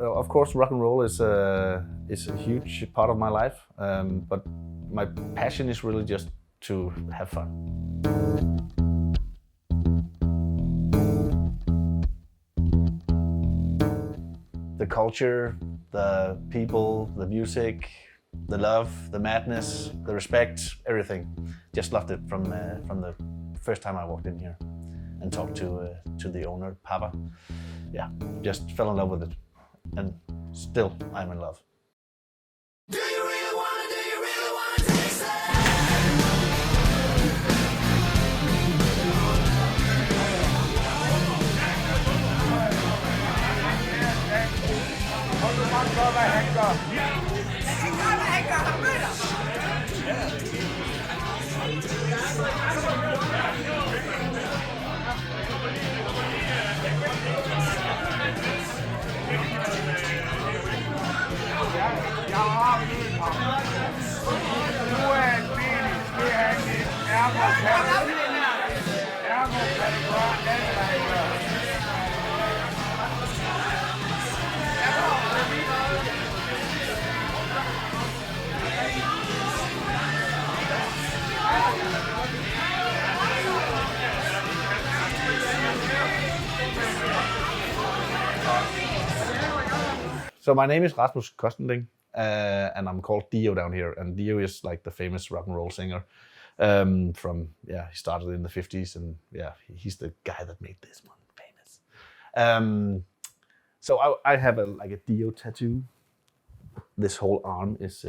Of course, rock and roll is a huge part of my life, but my passion is really just to have fun. The culture, the people, the music, the love, the madness, the respect, everything. Just loved it from the first time I walked in here and talked to the owner, Papa. Yeah, just fell in love with it, and still I'm in love. Do you really wanna taste it? So my name is Rasmus Kostending, and I'm called Dio down here. And Dio is like the famous rock and roll singer from, he started in the 50s, and he's the guy that made this one famous. So I have a Dio tattoo. This whole arm is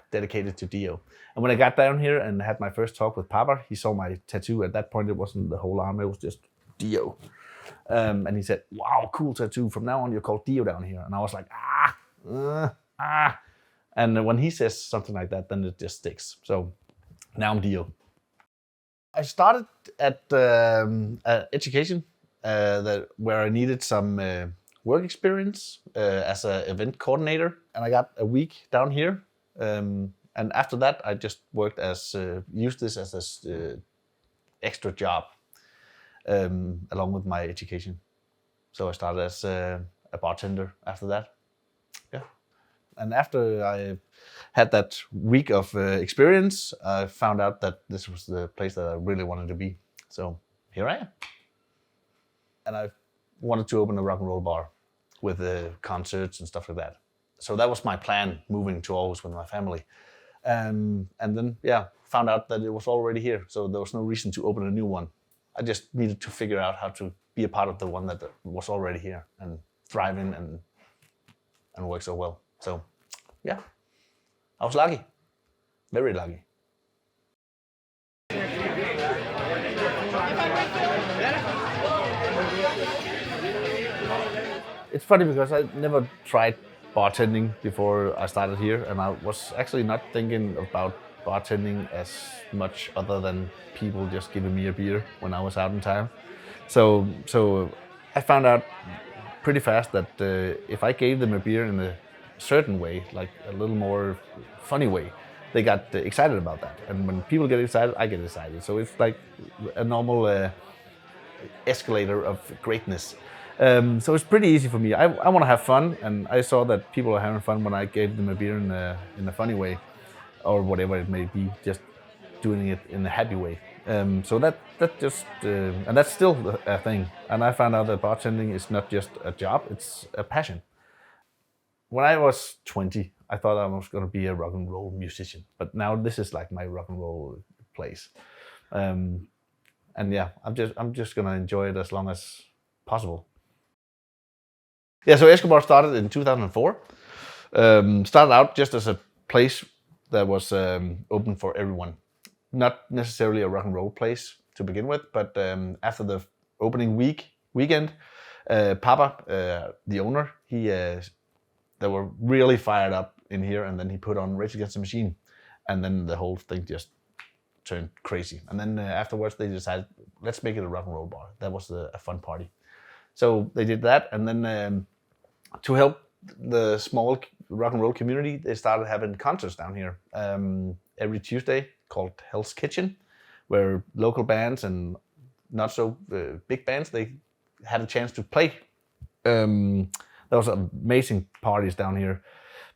dedicated to Dio. And when I got down here and had my first talk with Papa, he saw my tattoo. At that point, it wasn't the whole arm; it was just Dio. And he said, "Wow, cool tattoo! From now on, you're called Dio down here." And I was like, ah. And when he says something like that, then it just sticks. So now I'm Dio. I started at education where I needed some work experience as an event coordinator, and I got a week down here. And after that, I just worked used this as an extra job along with my education. So I started as a bartender after that. Yeah. And after I had that week of experience, I found out that this was the place that I really wanted to be. So here I am. And I wanted to open a rock and roll bar with concerts and stuff like that. So that was my plan, moving to Aarhus with my family. And then, found out that it was already here. So there was no reason to open a new one. I just needed to figure out how to be a part of the one that was already here and thriving and work so well. So, yeah, I was lucky, very lucky. It's funny because I never tried bartending before I started here, and I was actually not thinking about bartending as much other than people just giving me a beer when I was out in town. So I found out pretty fast that if I gave them a beer in a certain way, like a little more funny way, they got excited about that. And when people get excited, I get excited. So it's like a normal escalator of greatness. So it's pretty easy for me. I want to have fun, and I saw that people are having fun when I gave them a beer in a funny way, or whatever it may be, just doing it in a happy way. So that just and that's still a thing. And I found out that bartending is not just a job; it's a passion. When I was 20, I thought I was going to be a rock and roll musician, but now this is like my rock and roll place. And I'm just going to enjoy it as long as possible. Yeah, so Escobar started in 2004. Started out just as a place that was open for everyone. Not necessarily a rock and roll place to begin with, but after the opening weekend, Papa, the owner, they were really fired up in here, and then he put on Rage Against the Machine, and then the whole thing just turned crazy. And then afterwards, they decided, let's make it a rock and roll bar. That was a fun party. So they did that, and then to help the small rock and roll community, they started having concerts down here every Tuesday called Hell's Kitchen, where local bands and not so big bands, they had a chance to play. There was amazing parties down here.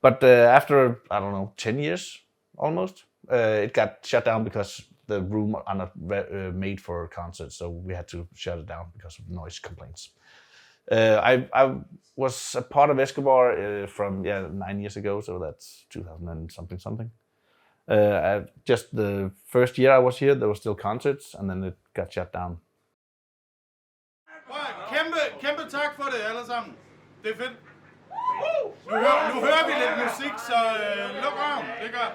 But after, I don't know, 10 years almost, it got shut down because the room are not made for concerts. So we had to shut it down because of noise complaints. I was a part of Escobar from 9 years ago, so that's 2000 and something. Just the first year I was here, there were still concerts, and then it got shut down. Kæmpe tak for det alle sammen. Det er fedt. Nu hører vi lidt musik, så luk røven. Det gør.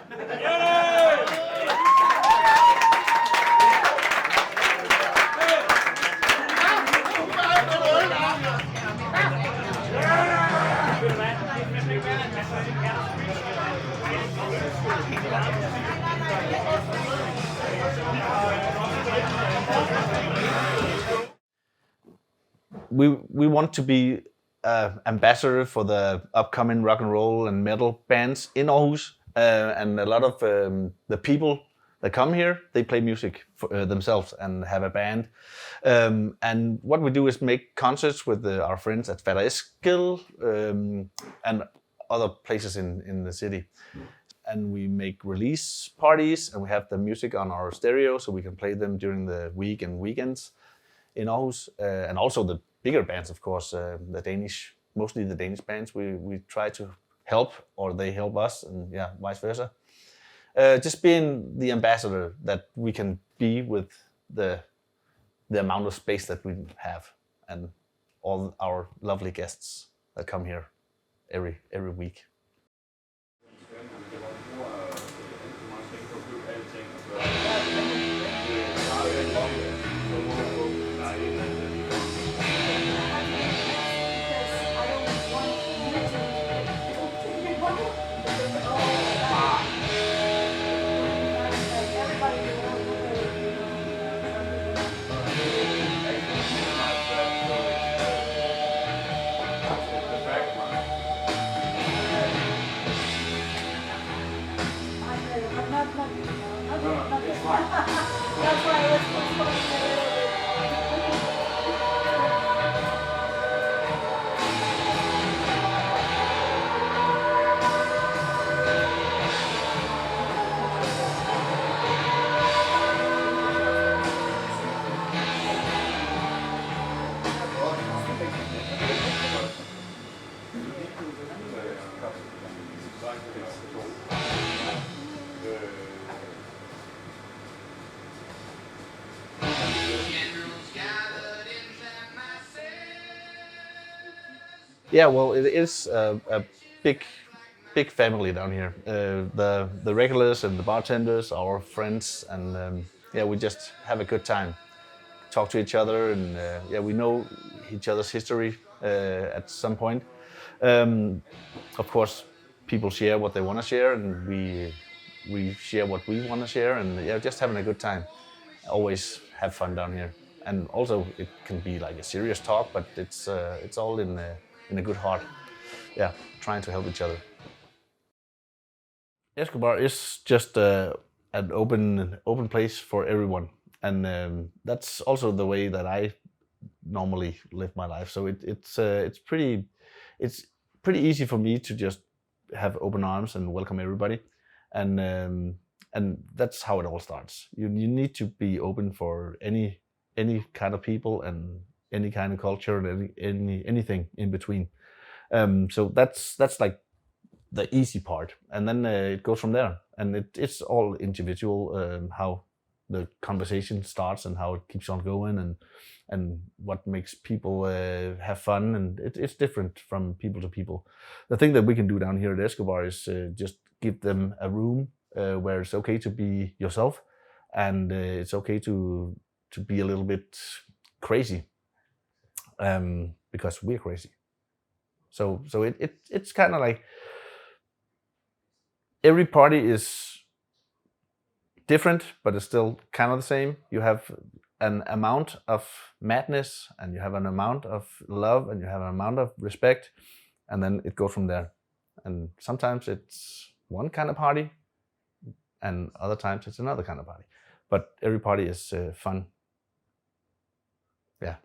We want to be ambassador for the upcoming rock and roll and metal bands in Aarhus, and a lot of the people that come here, they play music for themselves and have a band. And what we do is make concerts with our friends at Fatter Eskil and other places in the city. And we make release parties, and we have the music on our stereo, so we can play them during the week and weekends in Aarhus, and also the bigger bands, of course, mostly the Danish bands. We try to help, or they help us, and vice versa. Just being the ambassador that we can be with the amount of space that we have, and all our lovely guests that come here every week. Yeah, well, it is a big family down here. The regulars and the bartenders, our friends, and we just have a good time. Talk to each other, and we know each other's history at some point. Of course, people share what they want to share, and we share what we want to share, and just having a good time. Always have fun down here, and also it can be like a serious talk, but it's all in a good heart. Yeah, trying to help each other. Escobar is just an open place for everyone, and that's also the way that I normally live my life. So it's pretty easy for me to just have open arms and welcome everybody, and that's how it all starts. You need to be open for any kind of people and any kind of culture and anything in between. So that's like the easy part, and then it goes from there. And it's all individual, how the conversation starts and how it keeps on going, and what makes people have fun, and it's different from people to people. The thing that we can do down here at Escobar is just give them a room where it's okay to be yourself, and it's okay to be a little bit crazy, because we're crazy. So it's kind of like every party is different, but it's still kind of the same. You have an amount of madness, and you have an amount of love, and you have an amount of respect, and then it goes from there. And sometimes it's one kind of party, and other times it's another kind of party. But every party is fun. Yeah.